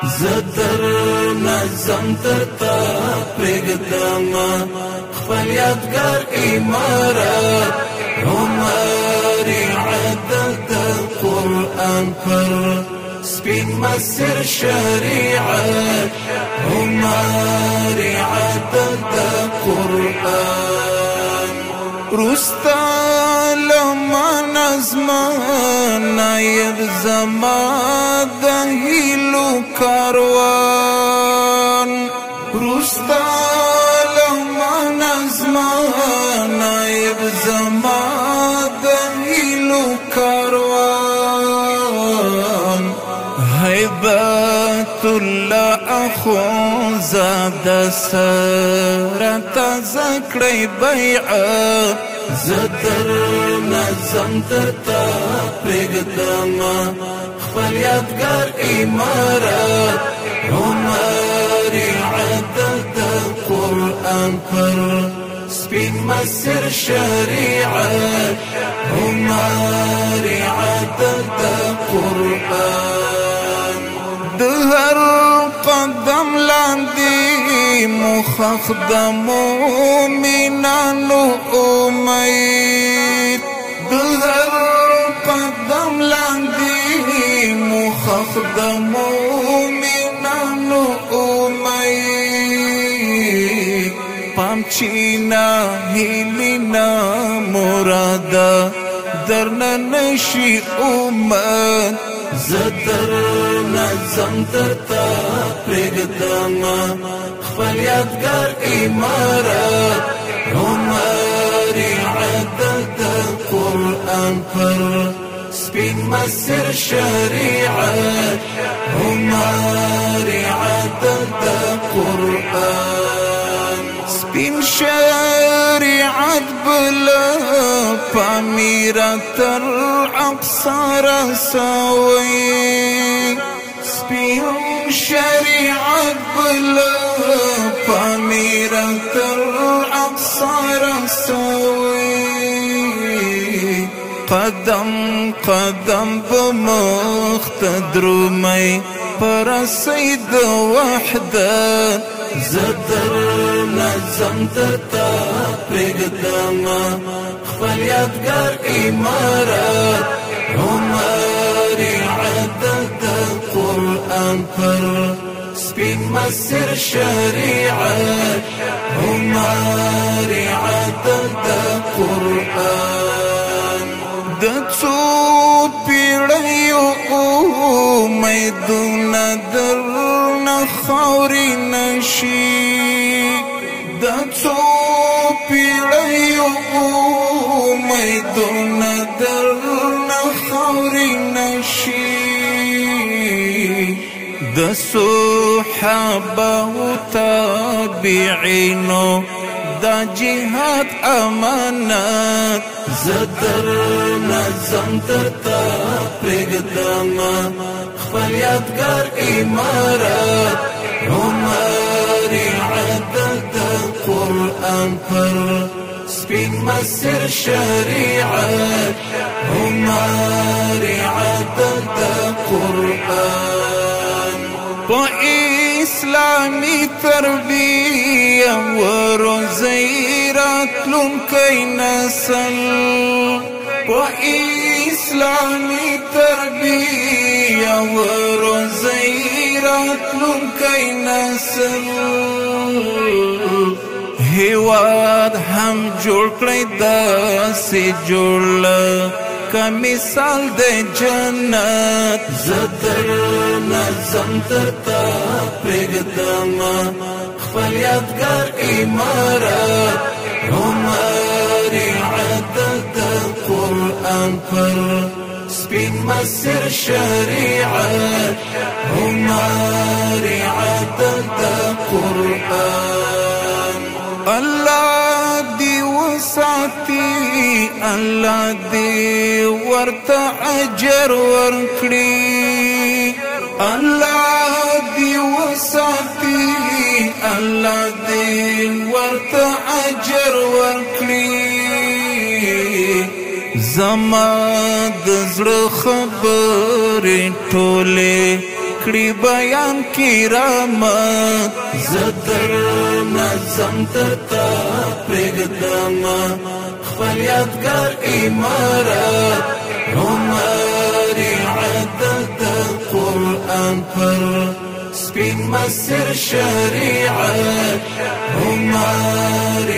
زدر نظم ترتا پرگدما خپل یادگار امارات ہماری عدد قرآن پر سپین مسیر شریعت ہماری عدد قرآن رستا لما نظمان نائب زمان دہیلو کاروان رستا لما نظمان نائب زمان دہیلو کاروان حیبت اللہ اخو زاد سرت زکڑی بیعت زدر نظم ترتا پرگدما خپل یادگار امارات ہماری عدد قرآن پر سپین مسیر شریعت ہماری عدد قرآن دہر قدم لاندی مخخ د مومنانو امید دهر قدم لاندی مخخ د مومنانو امید پامچینا هیلینا مرادا درنا نشی امت زدر نظم ترتا پرگدما خپل یادگار امارات ہماری عدد قرآن پر سپین مسیر شریعت ہماری عدد قرآن سپین شریعت بلا پامیرا تر اقصا رسوی سپین شریعت بلا پامیرا تر اقصا رسوی قدم قدم بمختدرمی پر سید وحدت زدر نظم ترتا پرگدما خپل یادگار امارات ہماری عدد قرآن پر سپین مسیر شریعت ہماری عدد قرآن دڅو پیړیو امیدون درنه خاورې نشي دڅو پیړیو امیدون درنه خاورې نشي د صحابه او تابعینو دا جهاد امانت زدر نظم ترتا پرگدما خپل یادگار امارات ہماری عدد قرآن پر سپین مسیر شریعت ہماری عدد قرآن پا اسلامی تربیه وروزی راتلونکی نسل پا اسلامی تربیه وروزی راتلونکی نسل هیواد هم جوړ کړی داسې جوړ کا مثال د جنت زدر نظم ترتا پرگدما خپل یادگار امارات ہماری عدد قرآن پر سپین مسیر شریعت ہماری عدد قرآن اللہ دی وساتی اللہ دی ورتا اجر ورکڑی اللہ دی وساتی اللہ دی ورتا اجر ورکڑی زما د زړه خبرې ټولې کړي بیان کرامت زدر نظم درته پرېږدم خپل یادګار عمارت عمر عدل د قرآن پر سپین مسیر شریعت عمر